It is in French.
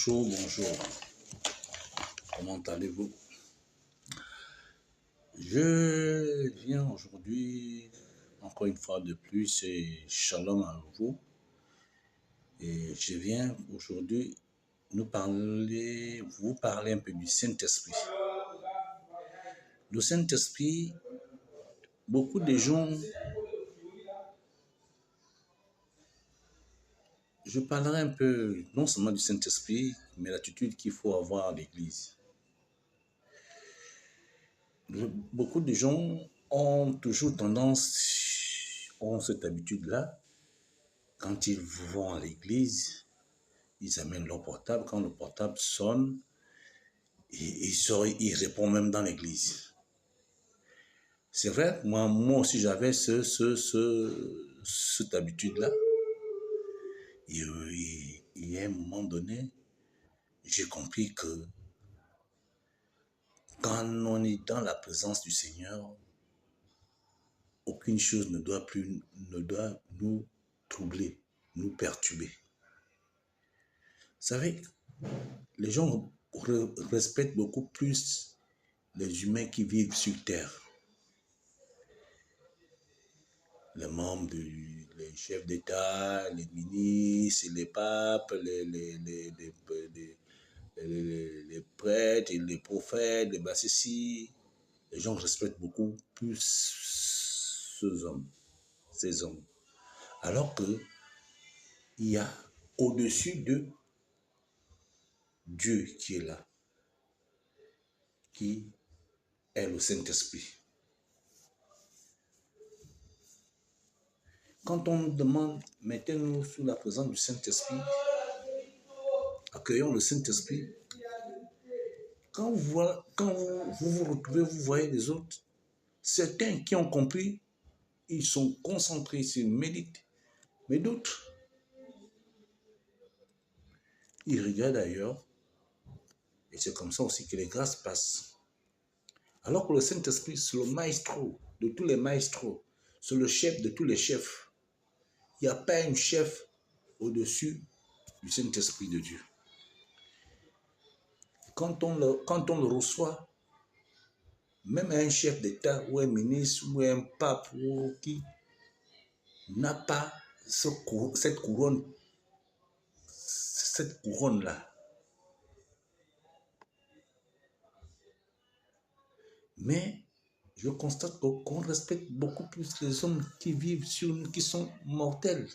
Bonjour, bonjour. Comment allez-vous? Je viens aujourd'hui, encore une fois de plus, et shalom à vous. Et je viens aujourd'hui vous parler un peu du Saint-Esprit. Le Saint-Esprit, beaucoup de gens, je parlerai un peu non seulement du Saint-Esprit, mais l'attitude qu'il faut avoir à l'Église. Beaucoup de gens ont toujours ont cette habitude-là, quand ils vont à l'église, ils amènent leur portable. Quand le portable sonne, ils répondent même dans l'église. C'est vrai, moi aussi j'avais cette habitude-là. Et à un moment donné, j'ai compris que quand on est dans la présence du Seigneur, aucune chose ne doit nous troubler, nous perturber. Vous savez, les gens respectent beaucoup plus les humains qui vivent sur terre. Les membres, les chefs d'État, les ministres, les papes, les prêtres, les prophètes, les bassissis. Les gens respectent beaucoup plus ces hommes. Alors que il y a au-dessus de Dieu qui est là, qui est le Saint-Esprit. Quand on nous demande, mettez-nous sous la présence du Saint-Esprit, accueillons le Saint-Esprit, quand vous vous retrouvez, vous voyez les autres, certains qui ont compris, ils sont concentrés, ils méditent, mais d'autres, ils regardent ailleurs, et c'est comme ça aussi que les grâces passent. Alors que le Saint-Esprit, c'est le maestro de tous les maestros, c'est le chef de tous les chefs. Il n'y a pas un chef au-dessus du Saint-Esprit de Dieu. Quand on le reçoit, même un chef d'État ou un ministre ou un pape ou qui n'a pas cette couronne-là. Mais je constate qu'on respecte beaucoup plus les hommes qui vivent qui sont mortels.